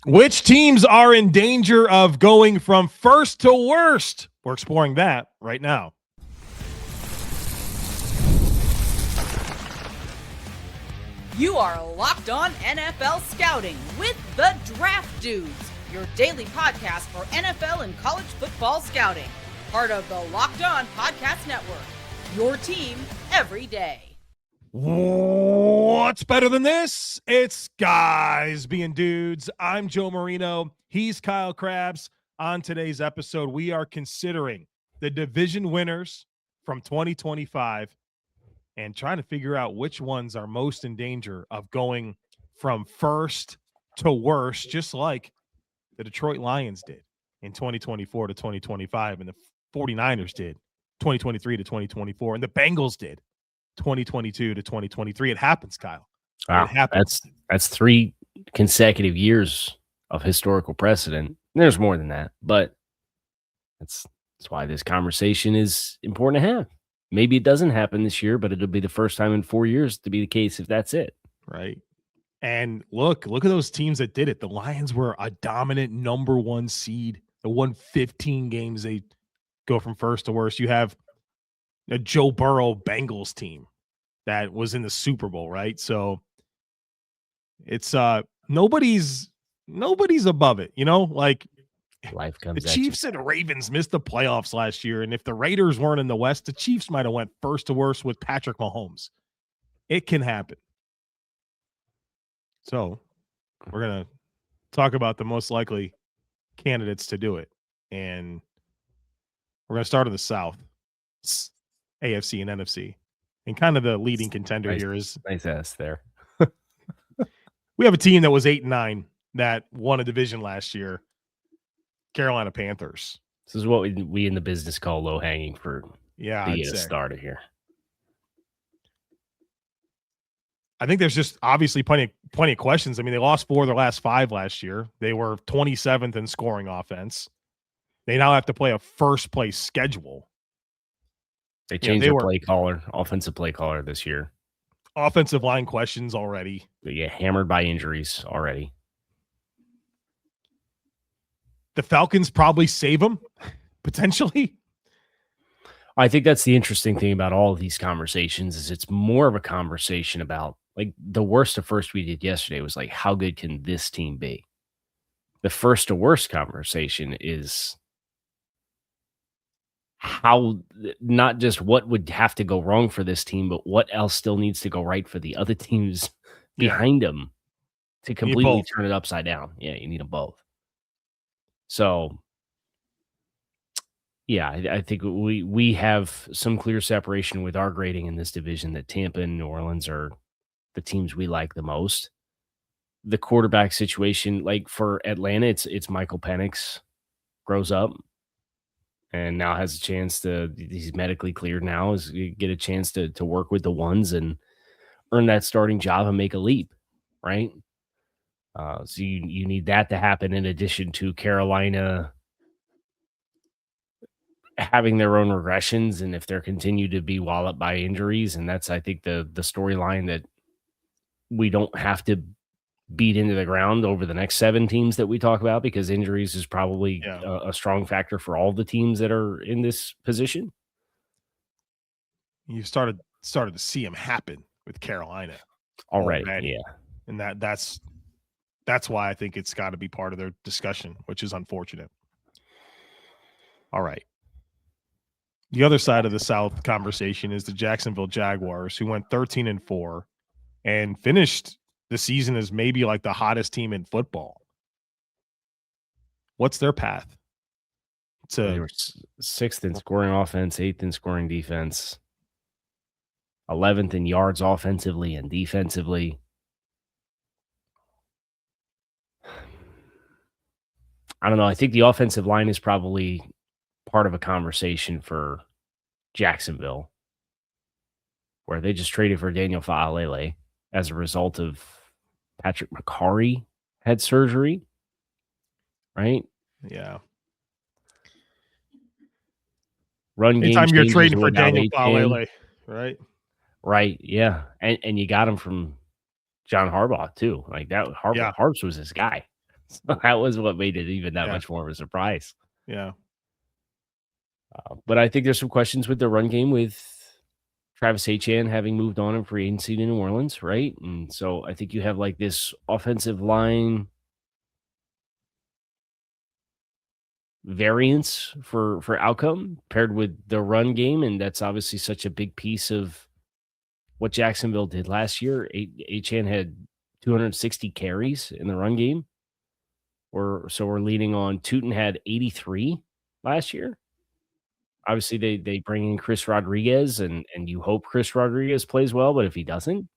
Which teams are in danger of going from first to worst? We're exploring that right now. You are Locked On NFL Scouting with the Draft Dudes, your daily podcast for NFL and college football scouting. Part of the Locked On Podcast Network, your team every day. What's better than this? It's guys being dudes. I'm Joe Marino. He's Kyle Crabbs. On today's episode, we are considering the division winners from 2025 and trying to figure out which ones are most in danger of going from first to worst, just like the Detroit Lions did in 2024 to 2025, and the 49ers did 2023 to 2024, and the Bengals did 2022 to 2023. It happens, Kyle. Wow, it happens. That's 3 consecutive years of historical precedent. There's more than that, but that's why this conversation is important to have. Maybe it doesn't happen this year, but it'll be the first time in 4 years to be the case if that's it. Right. And look at those teams that did it. The Lions were a dominant number 1 seed. They won 15 games. They go from first to worst. You have a Joe Burrow Bengals team that was in the Super Bowl, right? So it's nobody's above it, like life comes the at Chiefs you. and Ravens missed the playoffs last year, and if the Raiders weren't in the West, the Chiefs might have went first to worst with Patrick Mahomes. It can happen. So we're going to talk about the most likely candidates to do it, and we're going to start in the South. AFC and NFC. And kind of the leading contender here is nice ass there. We have a team that was 8-9 that won a division last year. Carolina Panthers. This is what we in the business call low hanging fruit. Yeah, to get us started here. I think there's just obviously plenty of questions. I mean, they lost 4 of their last 5 last year. They were 27th in scoring offense. They now have to play a first place schedule. They changed their offensive play caller this year. Offensive line questions already. They get hammered by injuries already. The Falcons probably save them, potentially. I think that's the interesting thing about all of these conversations is it's more of a conversation about, like, the worst to first we did yesterday was like, how good can this team be? The first to worst conversation is how, not just what would have to go wrong for this team, but what else still needs to go right for the other teams behind them to completely turn it upside down. Yeah, you need them both. So, yeah, I think we have some clear separation with our grading in this division that Tampa and New Orleans are the teams we like the most. The quarterback situation, like for Atlanta, it's Michael Penix grows up and now has a chance he's medically cleared now, is get a chance to work with the ones and earn that starting job and make a leap, right? So you need that to happen in addition to Carolina having their own regressions, and if they're continued to be walloped by injuries, and that's, I think, the storyline that we don't have to beat into the ground over the next 7 teams that we talk about, because injuries is probably a strong factor for all the teams that are in this position. You started to see them happen with Carolina already. Yeah. And that's why I think it's got to be part of their discussion, which is unfortunate. All right. The other side of the South conversation is the Jacksonville Jaguars, who went 13-4 and finished the season as maybe like the hottest team in football. What's their path? They were 6th in scoring offense, 8th in scoring defense, 11th in yards offensively and defensively. I don't know. I think the offensive line is probably part of a conversation for Jacksonville, where they just traded for Daniel Faalele as a result of Patrick McCarry had surgery, right? Yeah. Run game. Anytime you're trading for Daniel Faalele, right? Right, yeah. And you got him from John Harbaugh, too. Like that, Harbs was his guy. So that was what made it even that Yeah. much more of a surprise. Yeah. But I think there's some questions with the run game with Travis Etienne having moved on in free agency to New Orleans, right? And so I think you have like this offensive line variance for outcome paired with the run game, and that's obviously such a big piece of what Jacksonville did last year. Etienne had 260 carries in the run game. So we're leaning on Tootin had 83 last year. Obviously, they bring in Chris Rodriguez, and you hope Chris Rodriguez plays well, but if he doesn't,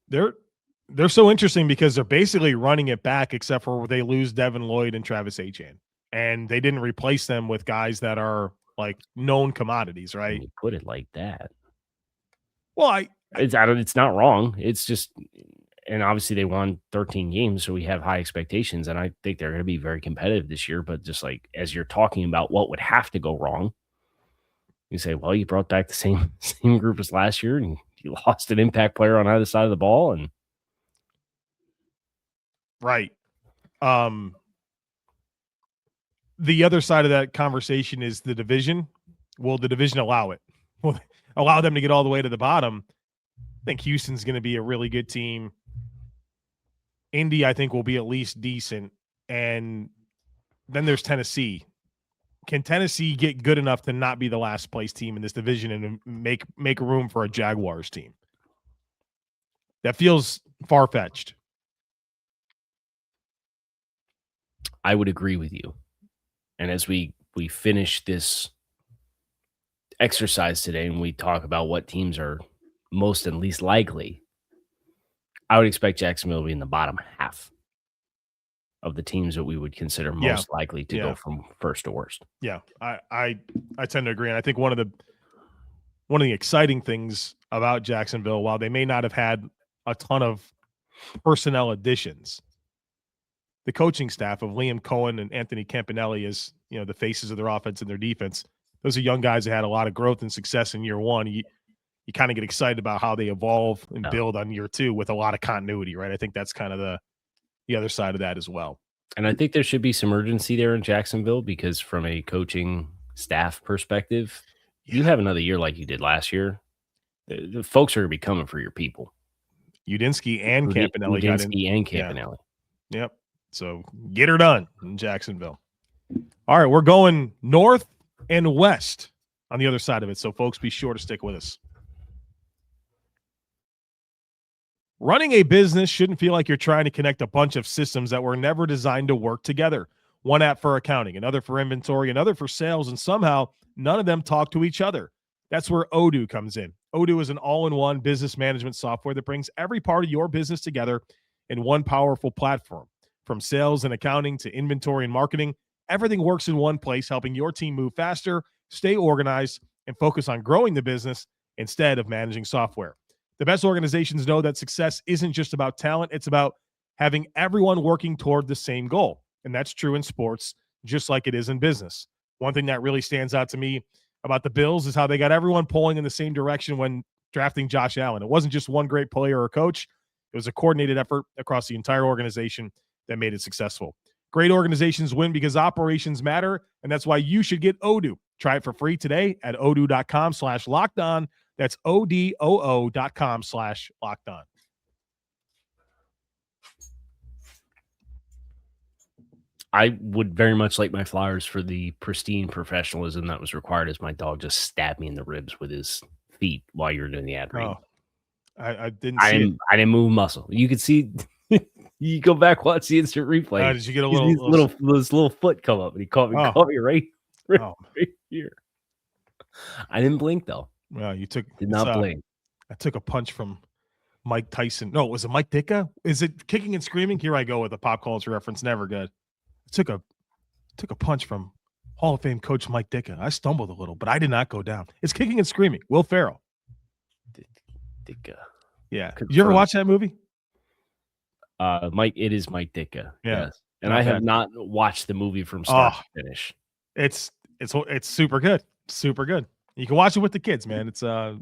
They're so interesting because they're basically running it back, except for they lose Devin Lloyd and Travis Etienne, and they didn't replace them with guys that are like known commodities, when right? you put it like that, Well, it's not wrong. It's just, and obviously they won 13 games, so we have high expectations, and I think they're going to be very competitive this year. But just like as you're talking about what would have to go wrong, you say, well, you brought back the same group as last year, and you lost an impact player on either side of the ball, and right. The other side of that conversation is the division. Will the division allow it? Will allow them to get all the way to the bottom? I think Houston's going to be a really good team. Indy, I think, will be at least decent. And then there's Tennessee. Can Tennessee get good enough to not be the last place team in this division and make room for a Jaguars team? That feels far-fetched. I would agree with you. And as we finish this exercise today and we talk about what teams are most and least likely, I would expect Jacksonville to be in the bottom half of the teams that we would consider most likely to go from first to worst. Yeah, I tend to agree. And I think one of the exciting things about Jacksonville, while they may not have had a ton of personnel additions, the coaching staff of Liam Cohen and Anthony Campanelli is, the faces of their offense and their defense. Those are young guys that had a lot of growth and success in year one. You kind of get excited about how they evolve and build on year two with a lot of continuity, right? I think that's kind of the other side of that as well. And I think there should be some urgency there in Jacksonville because from a coaching staff perspective, you have another year like you did last year. The folks are going to be coming for your people. Udinski and Campanelli got in. Udinski and Campanelli. Yeah. Yep. So get her done in Jacksonville. All right, we're going north and west on the other side of it. So folks, be sure to stick with us. Running a business shouldn't feel like you're trying to connect a bunch of systems that were never designed to work together. One app for accounting, another for inventory, another for sales, and somehow none of them talk to each other. That's where Odoo comes in. Odoo is an all-in-one business management software that brings every part of your business together in one powerful platform. From sales and accounting to inventory and marketing, everything works in one place, helping your team move faster, stay organized, and focus on growing the business instead of managing software. The best organizations know that success isn't just about talent, it's about having everyone working toward the same goal. And that's true in sports, just like it is in business. One thing that really stands out to me about the Bills is how they got everyone pulling in the same direction when drafting Josh Allen. It wasn't just one great player or coach. It was a coordinated effort across the entire organization that made it successful. Great organizations win because operations matter, and that's why you should get Odoo. Try it for free today at odoo.com/lockedon. That's odoo.com/lockedon. I would very much like my flowers for the pristine professionalism that was required as my dog just stabbed me in the ribs with his feet while you were doing the ad read. Oh, I didn't see it. I didn't move a muscle. You could see you go back, watch the instant replay. Did you get a this little foot come up and he caught me right here. I didn't blink though. Well, did not blink. I took a punch from Mike Tyson. No, was it Mike Ditka? Is it Kicking and Screaming? Here I go with a pop culture reference. Never good. I took a punch from Hall of Fame coach Mike Ditka. I stumbled a little, but I did not go down. It's Kicking and Screaming. Will Ferrell. Ditka. Yeah. Did you ever watch that movie? It is Mike Ditka. Yeah. Yes. And I have not watched the movie from start to finish. It's super good. Super good. You can watch it with the kids, man. I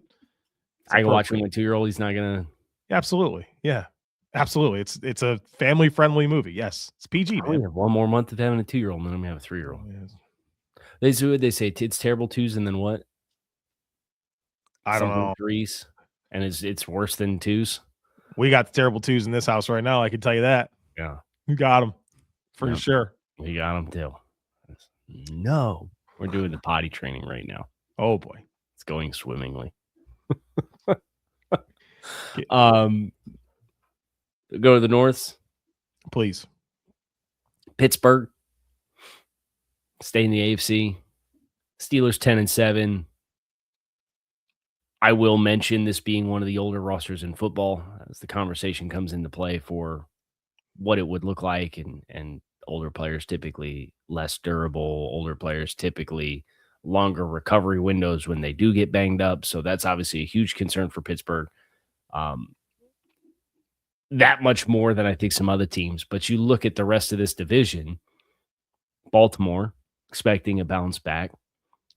can watch it with my 2-year-old. He's not gonna. Absolutely. Yeah. Absolutely. It's a family-friendly movie. Yes. It's PG, I only man. have one more month of having a 2-year-old, and then I'm gonna have a 3-year-old. Oh, yes. They say it's terrible twos and then what? I don't Something know. threes, and it's worse than twos? We got the terrible twos in this house right now, I can tell you that. Yeah. We got them for Yep. sure. We got them too. No. We're doing the potty training right now. Oh, boy. It's going swimmingly. Get- Go to the North. Please. Pittsburgh. Stay in the AFC. Steelers 10-7. I will mention this being one of the older rosters in football as the conversation comes into play for what it would look like, and older players typically less durable, older players typically longer recovery windows when they do get banged up. So that's obviously a huge concern for Pittsburgh. That much more than I think some other teams. But you look at the rest of this division, Baltimore expecting a bounce back.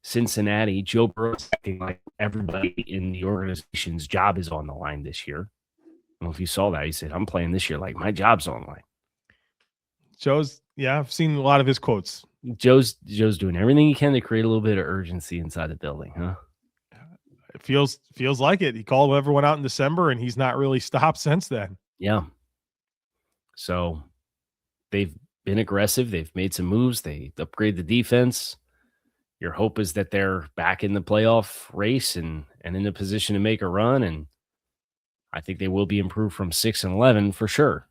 Cincinnati, Joe Burrow is acting like everybody in the organization's job is on the line this year. I don't know if you saw that. He said, I'm playing this year like my job's on the line. I've seen a lot of his quotes. Joe's doing everything he can to create a little bit of urgency inside the building, huh? It feels like it. He called everyone out in December, and he's not really stopped since then. Yeah. So they've been aggressive. They've made some moves. They upgrade the defense. Your hope is that they're back in the playoff race and in a position to make a run. And I think they will be improved from 6-11 for sure.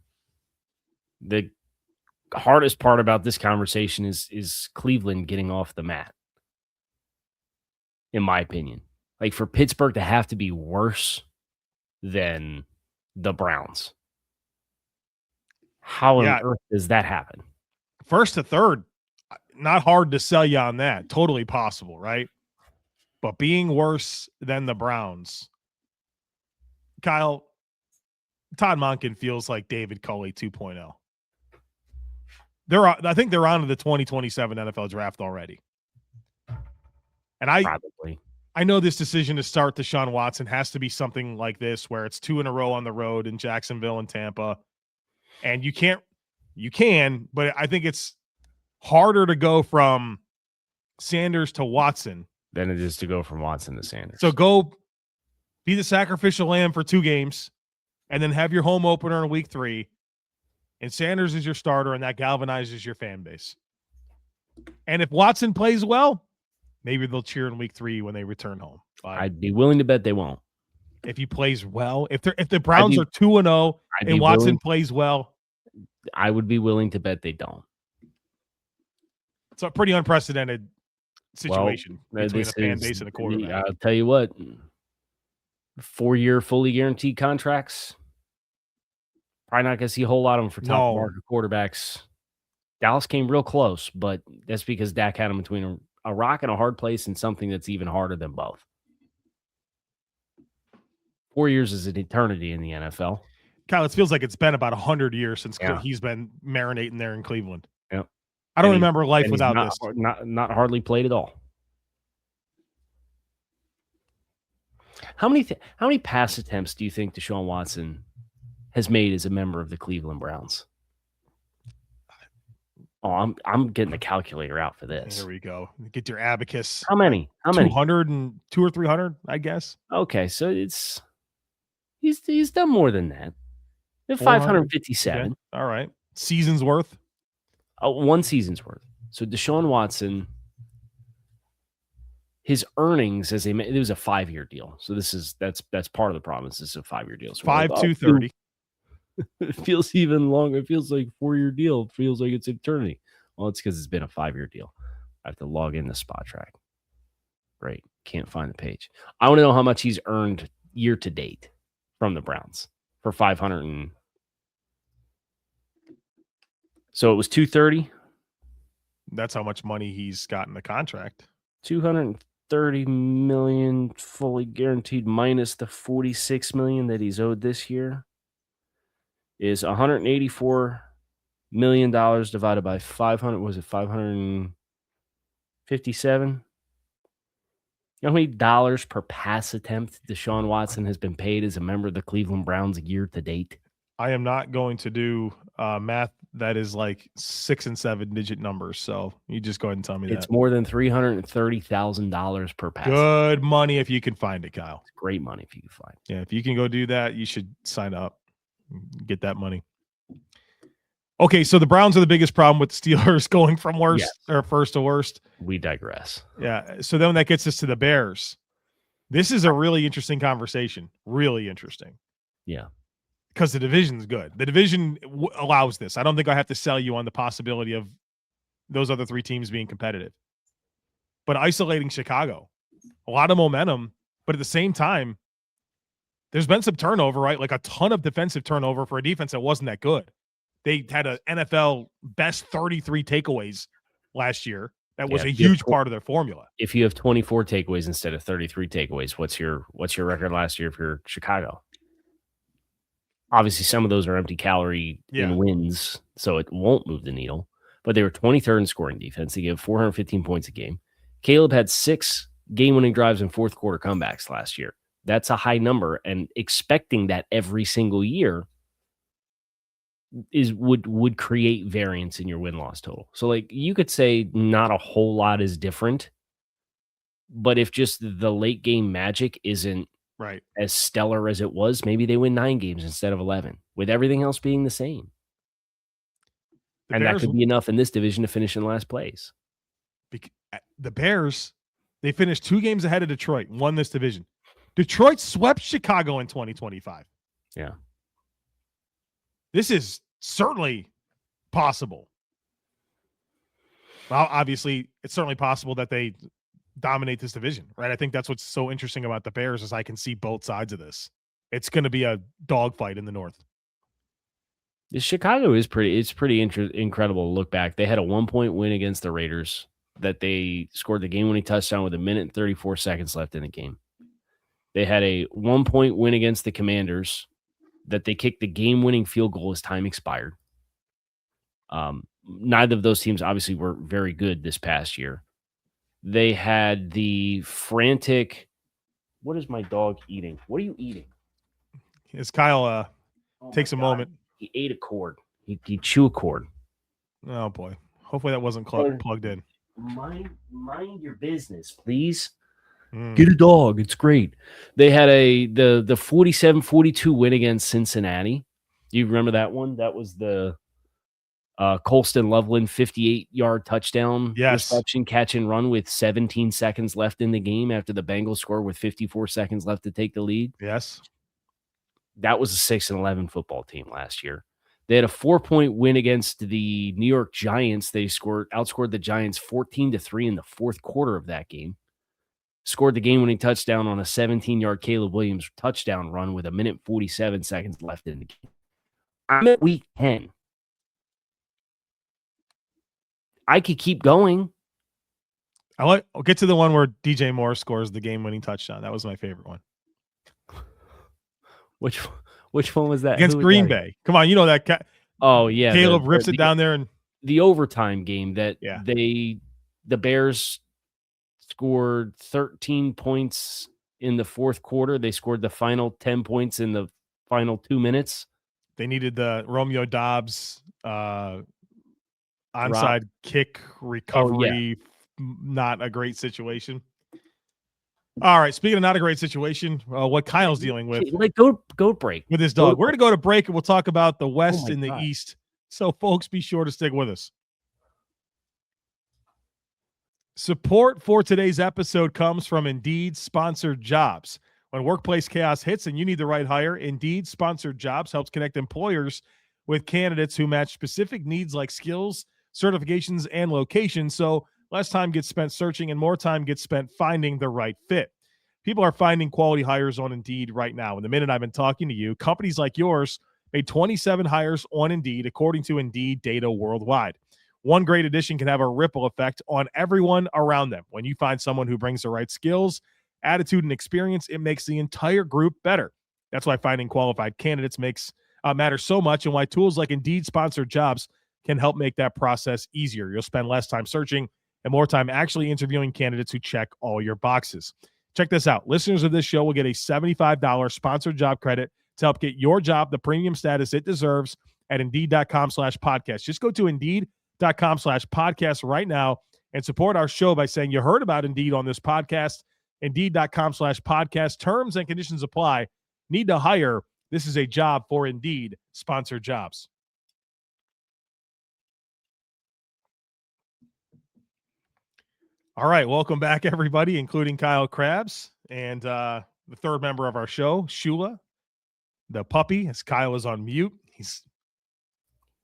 The hardest part about this conversation is Cleveland getting off the mat, in my opinion. Like for Pittsburgh to have to be worse than the Browns. How on earth does that happen? First to third, not hard to sell you on that. Totally possible, right? But being worse than the Browns, Kyle, Todd Monken feels like David Culley 2.0. I think they're on to the 2027 NFL draft already. And I know this decision to start Deshaun Watson has to be something like this, where it's 2 in a row on the road in Jacksonville and Tampa. And you can, but I think it's harder to go from Sanders to Watson than it is to go from Watson to Sanders. So go be the sacrificial lamb for 2 games and then have your home opener in week 3. And Sanders is your starter, and that galvanizes your fan base. And if Watson plays well, maybe they'll cheer in week 3 when they return home. But I'd be willing to bet they won't. If he plays well, if the Browns are 2-0 and Watson plays well, I would be willing to bet they don't. It's a pretty unprecedented situation between a fan base and a quarterback. I'll tell you what, 4-year fully guaranteed contracts. Probably not going to see a whole lot of them for top market quarterbacks. Dallas came real close, but that's because Dak had them between a rock and a hard place and something that's even harder than both. 4 years is an eternity in the NFL. Kyle, it feels like it's been about 100 years since he's been marinating there in Cleveland. Yep. I don't remember life without this. Not hardly played at all. How many pass attempts do you think Deshaun Watson has made as a member of the Cleveland Browns? Oh, I'm getting a calculator out for this. Here we go. Get your abacus. How many? 200 and 200 or 300, I guess. Okay, so he's done more than that. 557. Okay. All right. Season's worth. One season's worth. So Deshaun Watson, his earnings it was a 5-year deal. So that's part of the problem. This is a 5-year deal. So 5-2-30. It feels even longer. It feels like a 4-year deal. It feels like it's eternity. Well, it's because it's been a 5-year deal. I have to log in the spot track. Great. Can't find the page. I want to know how much he's earned year to date from the Browns for 500. So it was 230. That's how much money he's got in the contract. 230 million fully guaranteed minus the 46 million that he's owed this year is $184 million divided by 500. Was it 557? You know how many dollars per pass attempt Deshaun Watson has been paid as a member of the Cleveland Browns year to date? I am not going to do math that is like 6 and 7 digit numbers. So you just go ahead and tell me It's that. more than $330,000 per pass. Good money if you can find it, Kyle. It's great money if you can find it. Yeah, if you can go do that, you should sign up. Get that money. Okay, so the Browns are the biggest problem with the Steelers going from worst or first to worst. We digress. Yeah, so then that gets us to the Bears. This is a really interesting conversation. Really interesting. Yeah. Because the division's good. The division allows this. I don't think I have to sell you on the possibility of those other three teams being competitive. But isolating Chicago, a lot of momentum, but at the same time, there's been some turnover, right? Like a ton of defensive turnover for a defense that wasn't that good. They had an NFL best 33 takeaways last year. That was a huge part of their formula. If you have 24 takeaways instead of 33 takeaways, what's your record last year for Chicago? Obviously, some of those are empty calorie in wins, so it won't move the needle. But they were 23rd in scoring defense. They gave 415 points a game. Caleb had 6 game-winning drives and fourth quarter comebacks last year. That's a high number, and expecting that every single year would create variance in your win-loss total. So, like, you could say not a whole lot is different, but if just the late game magic isn't as stellar as it was, maybe they win 9 games instead of 11, with everything else being the same. And that could be enough in this division to finish in last place. The Bears, they finished 2 games ahead of Detroit, won this division. Detroit swept Chicago in 2025. Yeah. This is certainly possible. Well, obviously, it's certainly possible that they dominate this division, right? I think that's what's so interesting about the Bears is I can see both sides of this. It's going to be a dogfight in the North. Chicago is pretty incredible to look back. They had a 1-point win against the Raiders that they scored the game-winning touchdown with 1 minute and 34 seconds left in the game. They had a 1-point win against the Commanders that they kicked the game-winning field goal as time expired. Neither of those teams obviously were very good this past year. They had the frantic, what is my dog eating? What are you eating? As Kyle takes a moment. He ate a cord. He chewed a cord. Oh, boy. Hopefully that wasn't plugged in. Mind your business, please. Get a dog. It's great. They had the 47-42 win against Cincinnati. Do you remember that one? That was the Colston Loveland 58-yard touchdown reception, catch and run with 17 seconds left in the game after the Bengals scored with 54 seconds left to take the lead. Yes. That was a 6-11 football team last year. They had a 4-point win against the New York Giants. They outscored the Giants 14-3 in the fourth quarter of that game. Scored the game-winning touchdown on a 17-yard Caleb Williams touchdown run with 1 minute 47 seconds left in the game. I'm at week 10. I could keep going. I'll get to the one where DJ Moore scores the game-winning touchdown. That was my favorite one. Which one was that? Against Green Bay. Come on, you know that. Oh, yeah. Caleb rips it down there. And the overtime game that the Bears scored 13 points in the fourth quarter. They scored the final 10 points in the final 2 minutes. They needed the Romeo Dobbs onside kick recovery. Not a great situation. All right. Speaking of not a great situation, what Kyle's dealing with. Like go break with his dog. We're going to go to break and we'll talk about the West and the East. So folks, be sure to stick with us. Support for today's episode comes from Indeed Sponsored Jobs. When workplace chaos hits and you need the right hire, Indeed Sponsored Jobs helps connect employers with candidates who match specific needs like skills, certifications, and locations. So less time gets spent searching and more time gets spent finding the right fit. People are finding quality hires on Indeed right now. In the minute I've been talking to you, companies like yours made 27 hires on Indeed, according to Indeed data worldwide. One great addition can have a ripple effect on everyone around them. When you find someone who brings the right skills, attitude, and experience, it makes the entire group better. That's why finding qualified candidates matters so much, and why tools like Indeed Sponsored Jobs can help make that process easier. You'll spend less time searching and more time actually interviewing candidates who check all your boxes. Check this out. Listeners of this show will get a $75 sponsored job credit to help get your job the premium status it deserves at Indeed.com/podcast. Just go to Indeed.com/podcast right now and support our show by saying you heard about Indeed on this podcast. Indeed.com/podcast. Terms and conditions apply. Need to hire? This is a job for Indeed. Sponsored jobs. All right, welcome back, everybody, including Kyle Crabbs and the third member of our show, Shula, the puppy. As Kyle is on mute, he's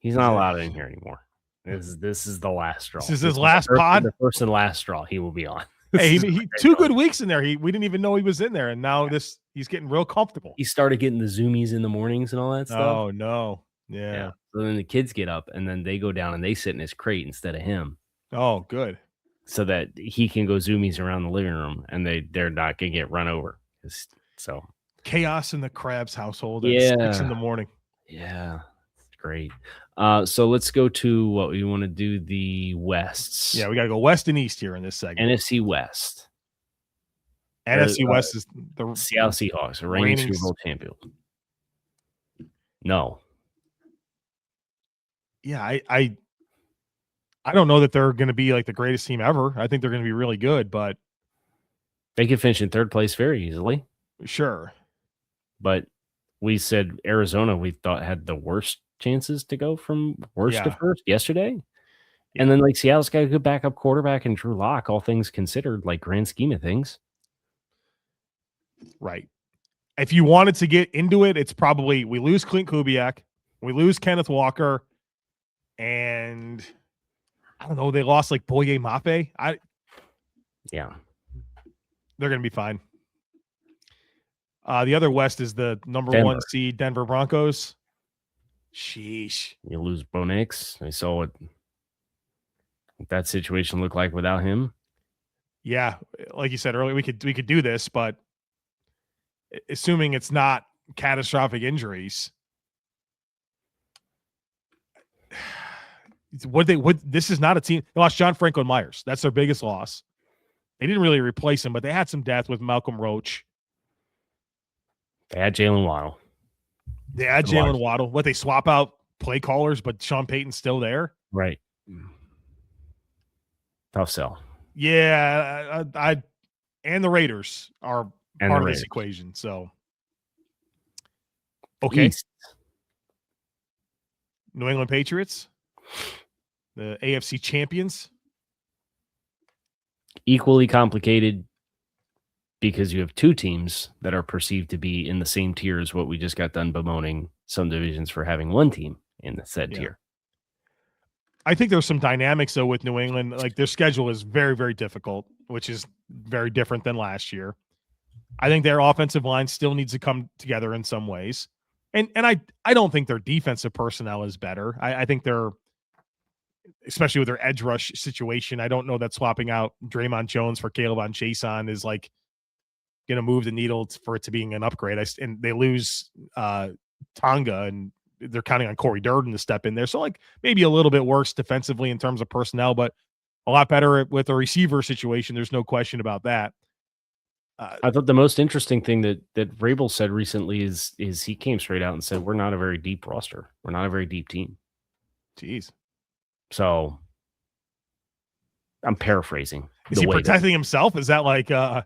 not allowed in here anymore. This is the last straw. This is his last pod. The first and last straw he will be on. Hey, he 2 good weeks in there. We didn't even know he was in there, and now he's getting real comfortable. He started getting the zoomies in the mornings and all that stuff. Oh no, yeah. So then the kids get up and then they go down and they sit in his crate instead of him. Oh, good. So that he can go zoomies around the living room and they're not gonna get run over. So chaos in the Crabbs household at 6 a.m. Yeah, it's great. So let's go to what we want to do, the Wests. Yeah, we got to go West and East here in this segment. NFC West. NFC West is the Seattle Seahawks, reigning Super Bowl champion. No. Yeah, I don't know that they're going to be like the greatest team ever. I think they're going to be really good, but they could finish in third place very easily. Sure. But we said Arizona, we thought had the worst chances to go from worst to first yesterday. Yeah. And then like Seattle's got a good backup quarterback and Drew Lock, all things considered, like grand scheme of things. Right. If you wanted to get into it, it's probably we lose Clint Kubiak, we lose Kenneth Walker, and I don't know, they lost like Boye Mafe. Yeah. They're going to be fine. The other West is the number Denver. 1 seed Denver Broncos. Sheesh. You lose Bo Nix. I saw what that situation looked like without him. Yeah, like you said earlier, we could do this, but assuming it's not catastrophic injuries, this is not a team. They lost John Franklin Myers. That's their biggest loss. They didn't really replace him, but they had some depth with Malcolm Roach. They had Jalen Waddle. What, they swap out play callers, but Sean Payton's still there? Right. Tough sell. Yeah, and the Raiders are part of this equation. So, okay. East. New England Patriots, the AFC champions. Equally complicated because you have two teams that are perceived to be in the same tier as what we just got done bemoaning some divisions for having one team in the said tier. I think there's some dynamics, though, with New England. Like, their schedule is very, very difficult, which is very different than last year. I think their offensive line still needs to come together in some ways. And I don't think their defensive personnel is better. I think they're, especially with their edge rush situation, I don't know that swapping out Draymond Jones for Caleb on Chason is like going to move the needle for it to being an upgrade. And they lose Tonga, and they're counting on Corey Durden to step in there. So like maybe a little bit worse defensively in terms of personnel, but a lot better with the receiver situation. There's no question about that. I thought the most interesting thing that Vrabel said recently is he came straight out and said, we're not a very deep roster. We're not a very deep team. Jeez. So I'm paraphrasing. Is he protecting himself? Is that like I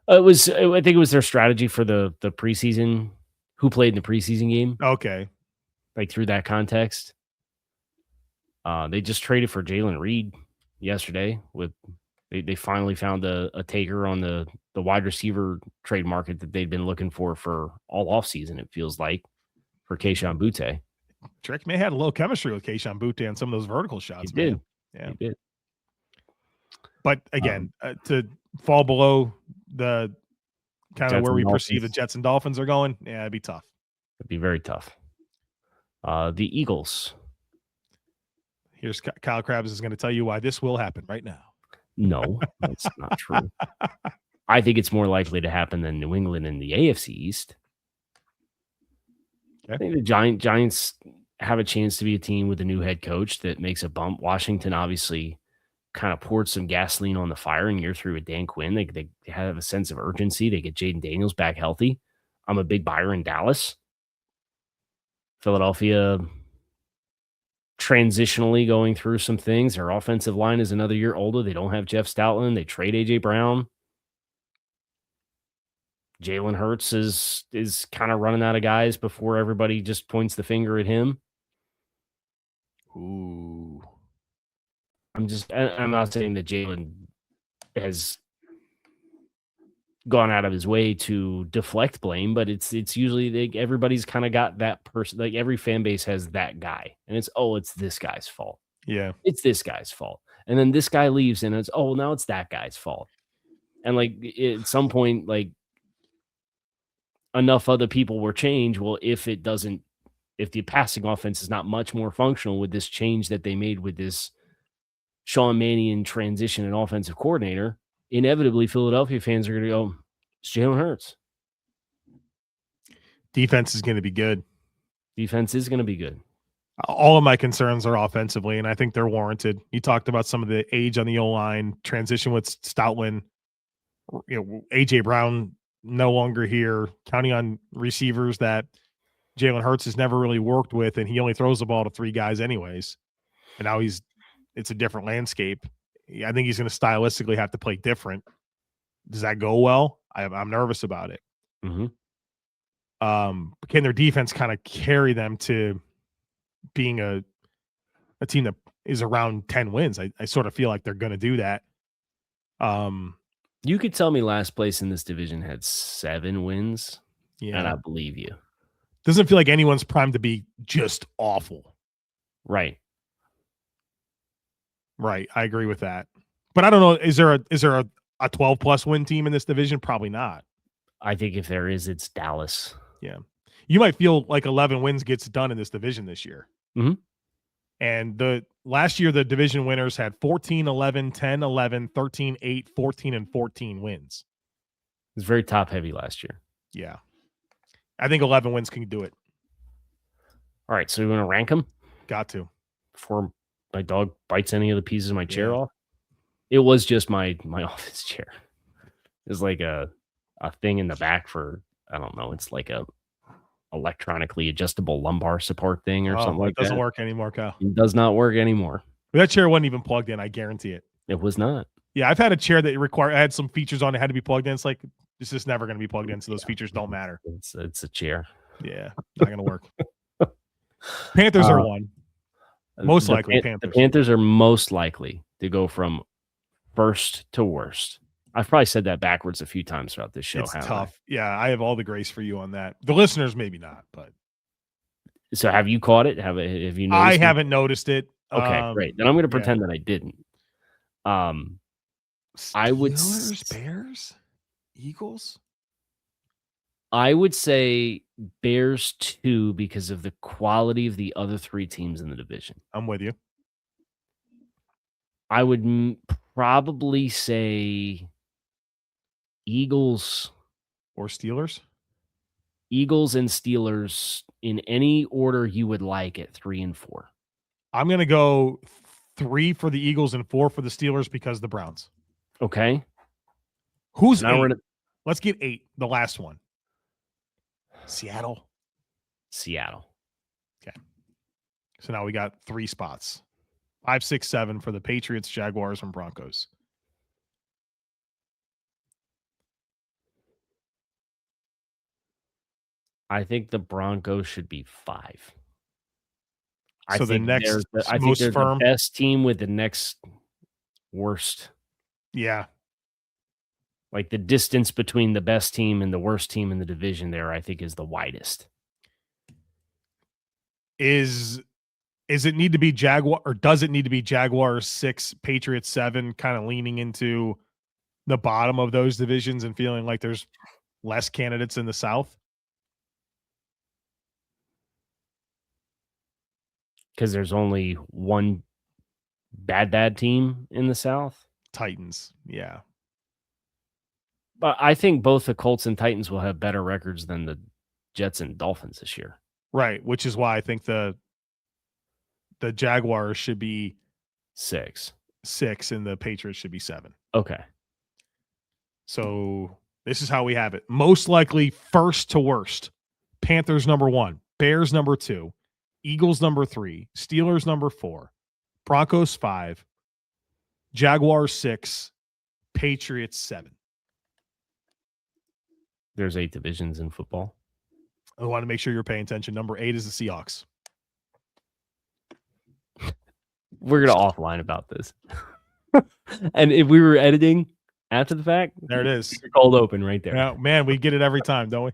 think it was their strategy for the preseason, who played in the preseason game. Okay. Like through that context. They just traded for Jalen Reed yesterday with they finally found a taker on the wide receiver trade market that they'd been looking for all offseason, it feels like, for Kayshon Boutte. Drake may have had a little chemistry with Kayshon Boutte on some of those vertical shots. He did. Yeah. He did. But again, to fall below the kind of where we perceive the Jets and Dolphins are going, yeah, it'd be tough. It'd be very tough. The Eagles. Here's Kyle Crabbs is going to tell you why this will happen right now. No, that's not true. I think it's more likely to happen than New England in the AFC East. Okay. I think the Giants have a chance to be a team with a new head coach that makes a bump. Washington obviously kind of poured some gasoline on the fire in year 3 with Dan Quinn. They have a sense of urgency. They get Jaden Daniels back healthy. I'm a big buyer in Dallas. Philadelphia transitionally going through some things. Their offensive line is another year older. They don't have Jeff Stoutland. They trade A.J. Brown. Jalen Hurts is kind of running out of guys before everybody just points the finger at him. Ooh. I'm not saying that Jalen has gone out of his way to deflect blame, but it's usually everybody's kind of got that person. Like every fan base has that guy, and it's this guy's fault. Yeah, it's this guy's fault, and then this guy leaves, and it's now it's that guy's fault. And like at some point, like enough other people were changed. Well, if the passing offense is not much more functional with this change that they made with this Sean Mannion transition and offensive coordinator, inevitably Philadelphia fans are going to go, it's Jalen Hurts. Defense is going to be good. Defense is going to be good. All of my concerns are offensively, and I think they're warranted. You talked about some of the age on the O-line, transition with Stoutland, A.J. Brown no longer here, counting on receivers that Jalen Hurts has never really worked with, and he only throws the ball to three guys anyways. And now it's a different landscape. I think he's going to stylistically have to play different. Does that go well? I'm nervous about it. Mm-hmm. Can their defense kind of carry them to being a team that is around 10 wins? I sort of feel like they're going to do that. You could tell me last place in this division had 7 wins, and I believe you. Doesn't feel like anyone's primed to be just awful. Right. Right. I agree with that. But I don't know. Is there a 12+ win team in this division? Probably not. I think if there is, it's Dallas. Yeah. You might feel like 11 wins gets done in this division this year. Mm-hmm. And last year, the division winners had 14, 11, 10, 11, 13, 8, 14, and 14 wins. It was very top heavy last year. Yeah. I think 11 wins can do it. All right. So you want to rank them? Got to. Before my dog bites any of the pieces of my chair off. It was just my office chair. There's like a thing in the back for, I don't know, it's like a electronically adjustable lumbar support thing or something like that. It doesn't work anymore, Kyle. It does not work anymore. That chair wasn't even plugged in, I guarantee it. It was not. Yeah, I've had a chair that had some features on it, had to be plugged in. It's like, it's just never going to be plugged in, so those features don't matter. It's a chair. Yeah, not going to work. Panthers are one. Most likely Panthers. The Panthers are most likely to go from first to worst. I've probably said that backwards a few times throughout this show. It's tough. Yeah, I have all the grace for you on that. The listeners, maybe not, but. So have you caught it? Have you noticed I haven't noticed it. Okay, great. Then I'm going to pretend that I didn't. I would Bears, Eagles. I would say Bears 2 because of the quality of the other 3 teams in the division. I'm with you. I would probably say Eagles or Steelers. Eagles and Steelers in any order you would like at 3 and 4. I'm going to go 3 for the Eagles and 4 for the Steelers because the Browns. Okay. Who's now 8? Let's get 8, the last one. Seattle. Okay. So now we got 3 spots. 5, 6, 7 for the Patriots, Jaguars, and Broncos. I think the Broncos should be 5. So the next I think they're the best team with the next worst. Yeah. Like the distance between the best team and the worst team in the division there, I think, is the widest. Is it need to be Jaguar, or does it need to be Jaguars 6, Patriots 7, kind of leaning into the bottom of those divisions and feeling like there's less candidates in the South? Because there's only one bad team in the South? Titans, yeah. But I think both the Colts and Titans will have better records than the Jets and Dolphins this year. Right, which is why I think the Jaguars should be 6, and the Patriots should be 7. Okay. So this is how we have it. Most likely first to worst. Panthers number 1. Bears number 2, Eagles number 3, Steelers number 4, Broncos 5, Jaguars 6, Patriots 7. There's 8 divisions in football. I want to make sure you're paying attention. Number 8 is the Seahawks. We're going to offline about this. And if we were editing after the fact, there it is. Cold open right there. Yeah, man, we get it every time, don't we?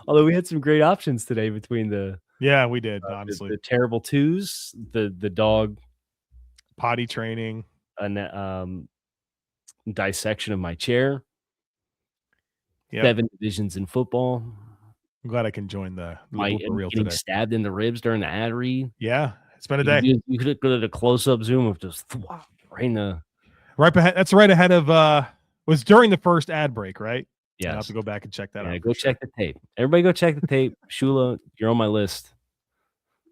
Although we had some great options today between the we did, honestly. The terrible twos, the dog potty training, dissection of my chair. Yep. 7 divisions in football. I'm glad I can join the reel getting today. Stabbed in the ribs during the ad read. Yeah, it's been a day. You could have got a close-up zoom of just right in the that's right ahead of was during the first ad break, right? Yeah, I have to go back and check that out. Go check the tape. Everybody go check the tape. Shula, you're on my list.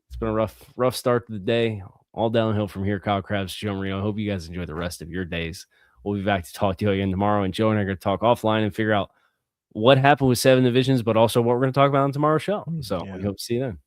It's been a rough start to the day. All downhill from here. Kyle Crabbs, Joe Marino. I hope you guys enjoy the rest of your days. We'll be back to talk to you again tomorrow, and Joe and I are going to talk offline and figure out what happened with 7 divisions, but also what we're going to talk about on tomorrow's show. So we hope to see you then.